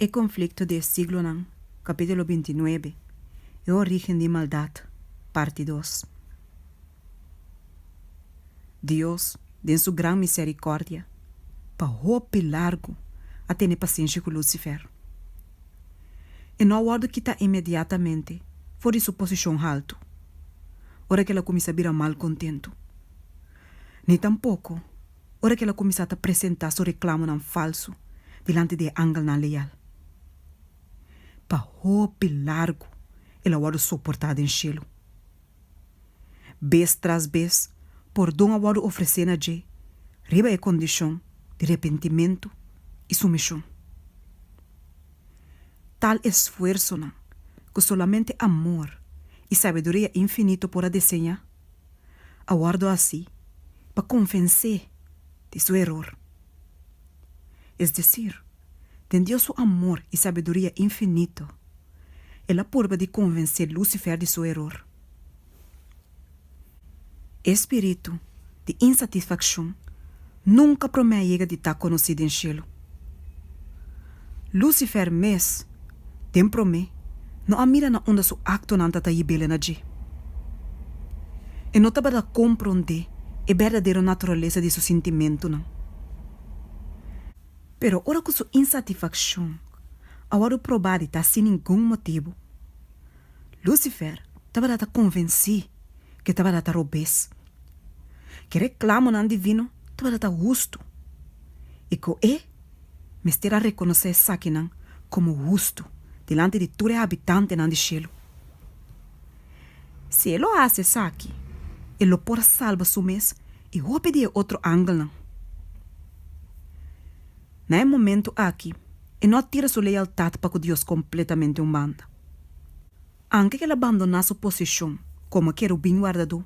El conflicto del siglo nan, capítulo 29, El origen de maldad, parte 2. Dios, en su gran misericordia, parou largo a ter paciência com Lucifer. E não aguardo que está imediatamente fora de sua posição alta, ora que ela começa a virar mal contento. Nem tampouco, ora que ela começa a apresentar seu reclamo não falso diante de ángel não leal. Parou largo, ela aguardo suportada em cielo. Vez tras vez, por dom aguardo oferecer a Jé, riba a condição de arrependimento e sumissão. Tal esforço não, que solamente amor e sabedoria infinito por desenhar, aguardo assim, para convencer de seu erro. Es decir, tendo seu amor e sabedoria infinito, ela pode de convencer Lucifer de seu erro. Espírito de insatisfação nunca promete de estar conhecido em cielo. Lucifer mes tem promete não a mira na onda su acto não está aí bela na Jé. E não está para compreender a verdadeira natureza de seu sentimento não. Pero ora com sua insatisfação, agora provar de estar sem nenhum motivo, Lucifer estava a convencer que estava a robes, que reclamo não divino estava a justo, e que me estará a reconhecer Saki não como justo delante de todo habitante não de cielo. Se ele o hace Saki, ele por salva su mes e vou pedir outro ángel não. Nesse momento aqui, ele não tira sua lealdade para com Deus completamente banda. Anche que ele abandonar sua posição como querubim guardador,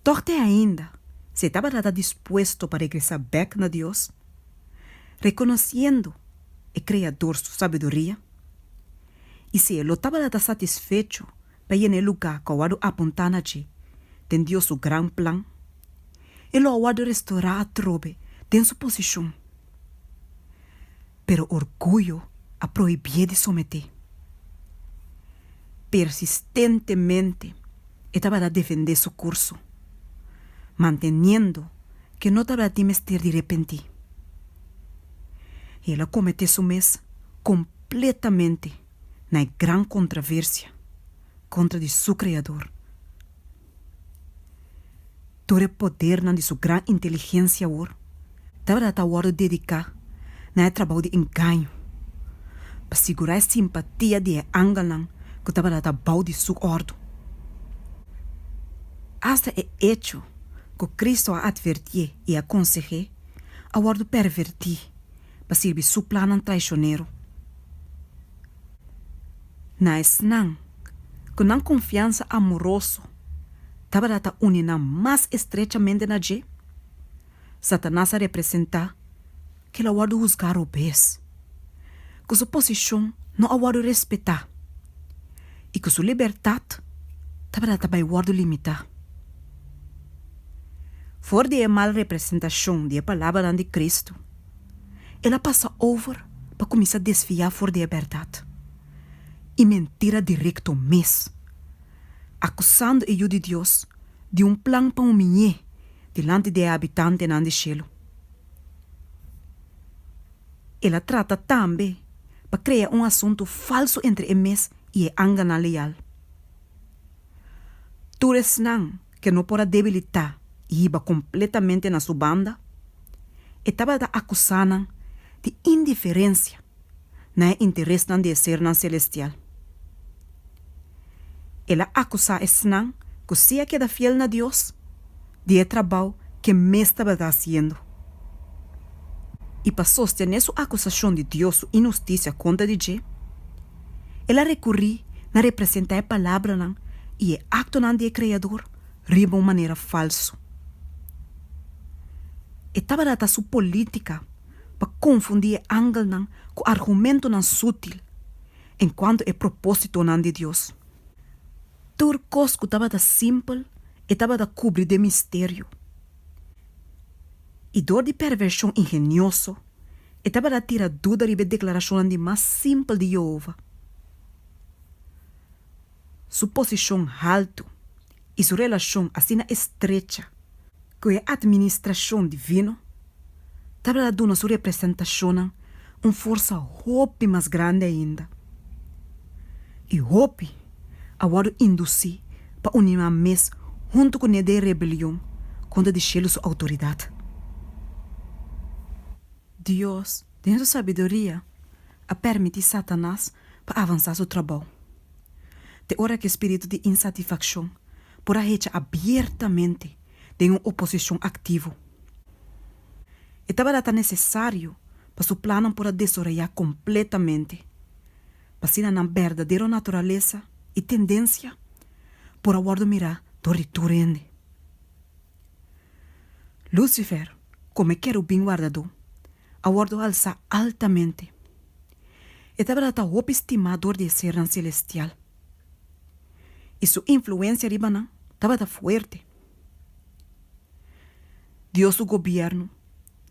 torte ainda se estava disposto para regressar back na Deus, reconhecendo o Criador sua sabedoria, e se ele estava satisfeito para ir no lugar que o apontar na Jé, tem Deus seu gran plan, ele o restaurar a trobe em sua posição. Pero orgulho a proibir de someter. Persistentemente, estava a defender seu curso, manteniendo que não estava a dimestir de repente. Ela cometeu seu mês completamente na gran controvérsia contra de seu Criador. Todo o poder de sua gran inteligência estava a dedicar na trabalho de engano, para segurar a simpatia de ángel que estava a bau de sua ordem. Hasta o hecho que Cristo a advertiu e aconselhou, a ordem pervertir para servir seu plano traicioneiro. Na esnan, que não confiança amoroso, estava a unir mais estrechamente na Jé, Satanás a representar que ela guarda juzgar o bes, que sua posição não a guarda respeitar, e que sua liberdade estava também guarda limitar. Fora de mal representação da palavra de Cristo, ela passa over para começar a desfiar fora de verdade, e mentira direto mes, acusando o de Deus de plano para humilhar delante de habitante não de cielo. Ela trata também para criar assunto falso entre eles e a ángel leal. Todos não que não pode debilitar e ir completamente na sua banda, estava acusando de indiferença na interesse de ser celestial. Ela acusa não que se queda fiel a Deus de trabalho que me estava fazendo. E para sostener sua acusação de Deus sua injustiça contra de Jé, ela recorreu a representar a palavra e o acto do Criador de uma maneira falsa. Estava a sua política para confundir o ángel com argumento sutil, enquanto é propósito de Deus. Tudo coisa que estava simples estava a cobrir de mistério. E dor de perversão ingenioso, E tava a tirar dúvida ribe declaração de mais simples de Jeová. Sua posição alta e sua relação assim estreita com a administração divina tava a dar sua representação uma força hope mais grande ainda. E hope agora induzir para unir a mês junto com a rebelião contra de sua autoridade. Deus, dentro da sabedoria, a permitir Satanás para avançar seu trabalho. De hora que o espírito de insatisfação porá hecha abertamente de uma oposição ativa. E estava tão necessário para seu plano porá desorelhar completamente, para ser na verdadeira natureza e tendência por agora mirar do retorno. Lúcifer, como querubim guardador, agora alça altamente. E estava tão estimador de ser celestial. E sua influência ribana estava forte. Deus, o governo,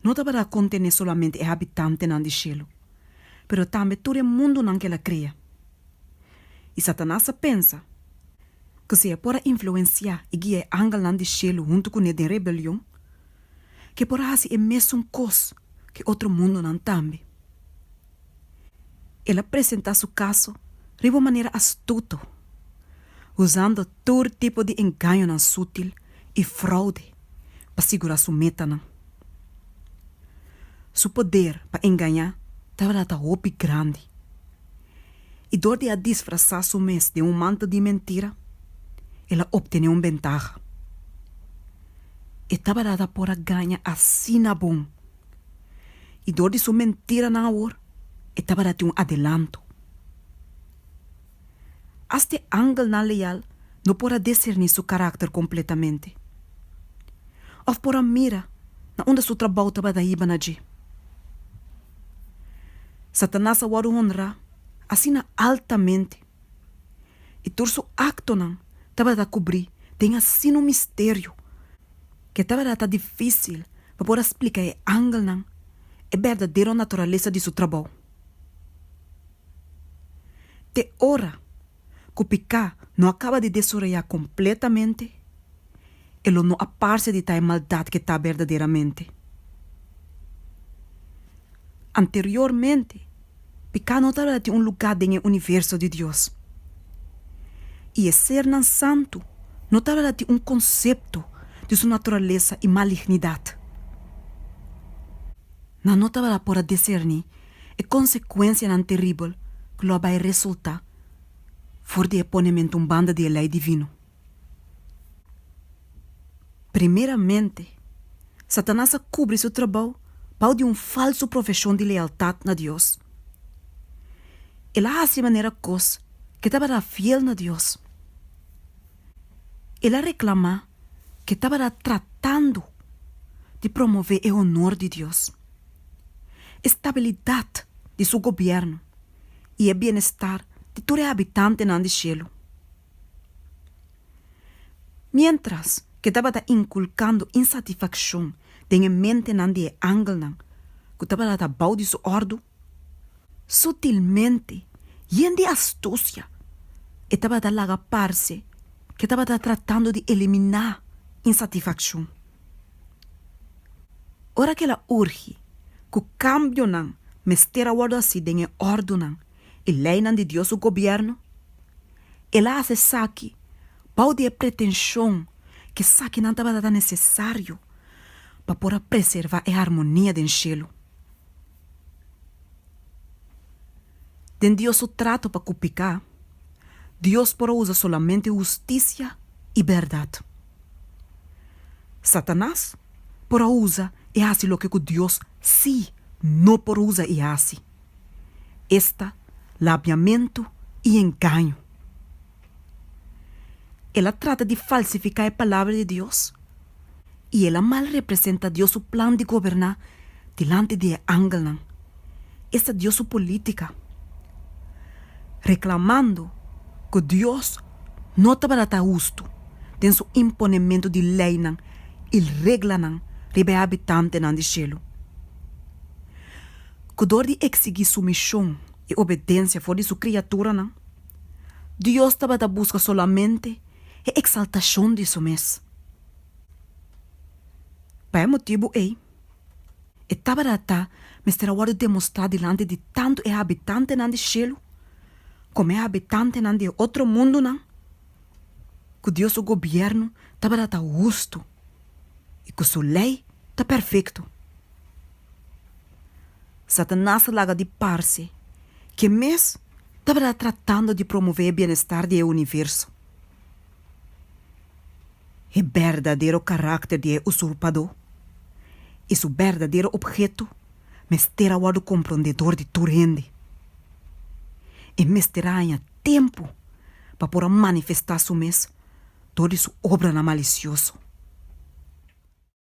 não estava a conter solamente os habitantes do céu, mas também todo o mundo que ela cria. E Satanás pensa que se pode influenciar e guiar angel do céu junto com a rebelião, que pode fazer a mesma coisa que outro mundo não também. Ela apresenta seu caso de uma maneira astuta, usando todo tipo de engano sutil e fraude para segurar sua meta. Seu poder para enganar estava muito grande. E dor de disfarçar seu mês de manto de mentira, ela obteve uma vantagem. E estava por ganhar assim na bom. E dor de sua mentira na hora, estava um adelanto. Este ángel não leal não pode discernir seu caráter completamente. Ou por mira na onde seu trabalho estava daí banagi. Satanás agora honra assim altamente. E todo seu acto não estava a cobrir tem assim um mistério que estava difícil para poder explicar a ángel não a verdadeira natureza de seu trabalho. De hora que o pecado não acaba de desorelhar completamente, ele não aparece de tal maldade que está verdadeiramente. Anteriormente, pecado não estava em um lugar no universo de Deus. E ser não santo não estava em um conceito de sua natureza e malignidade. Não estava por discernir a consequência não terrível que lo vai resultar for de exponimento um banda de lei divino. Primeiramente, Satanás cobre seu trabalho para de falso profissão de lealdade a Deus. Ele faz de maneira coisa que estava fiel a Deus. Ele reclama que estava tratando de promover o honor de Deus, estabilidade de seu governo e o bem-estar de todo habitante no céu. Mientras que estava inculcando insatisfação em mente de ángel que estava a bau de sua ordem, sutilmente e de astúcia estava a lagapar-se que estava tratando de eliminar insatisfação. Ora que ela urge que o cambio não mestera assim em ordem e lei de Deus o governo, ela hace saque pau de pretensão que saque não estava necessário para poder preservar a harmonia do céu. Den Deus o trato para cupicar, Deus por usa solamente justiça e verdade. Satanás por usa e hace lo que Deus sim não por usa e hace. Esta labiamento e engano. Ela trata de falsificar a palavra de Deus e ela mal representa Deus o plano de governar delante de ángel. Esta Deus su política. Reclamando que Deus não estava justo em seu imponimento de lei e regra ribe habitante do céu. Cuidar de exigir sumisión y obediencia por su criatura, ¿no? Dios estaba a buscar solamente a exaltación de su mes. Para esse motivo, estava a me demonstrar diante de tanto habitante do céu, como habitante de outro mundo, não? Que Deus, o governo, estava justo e que sua lei está perfeito. Satanás laga de parce, que mês estava tratando de promover o bem-estar do universo. O verdadeiro caráter de usurpador e seu verdadeiro objeto me terá o compreendedor de Turende. E me terá em tempo para poder manifestar seu mês, toda sua obra na malicioso.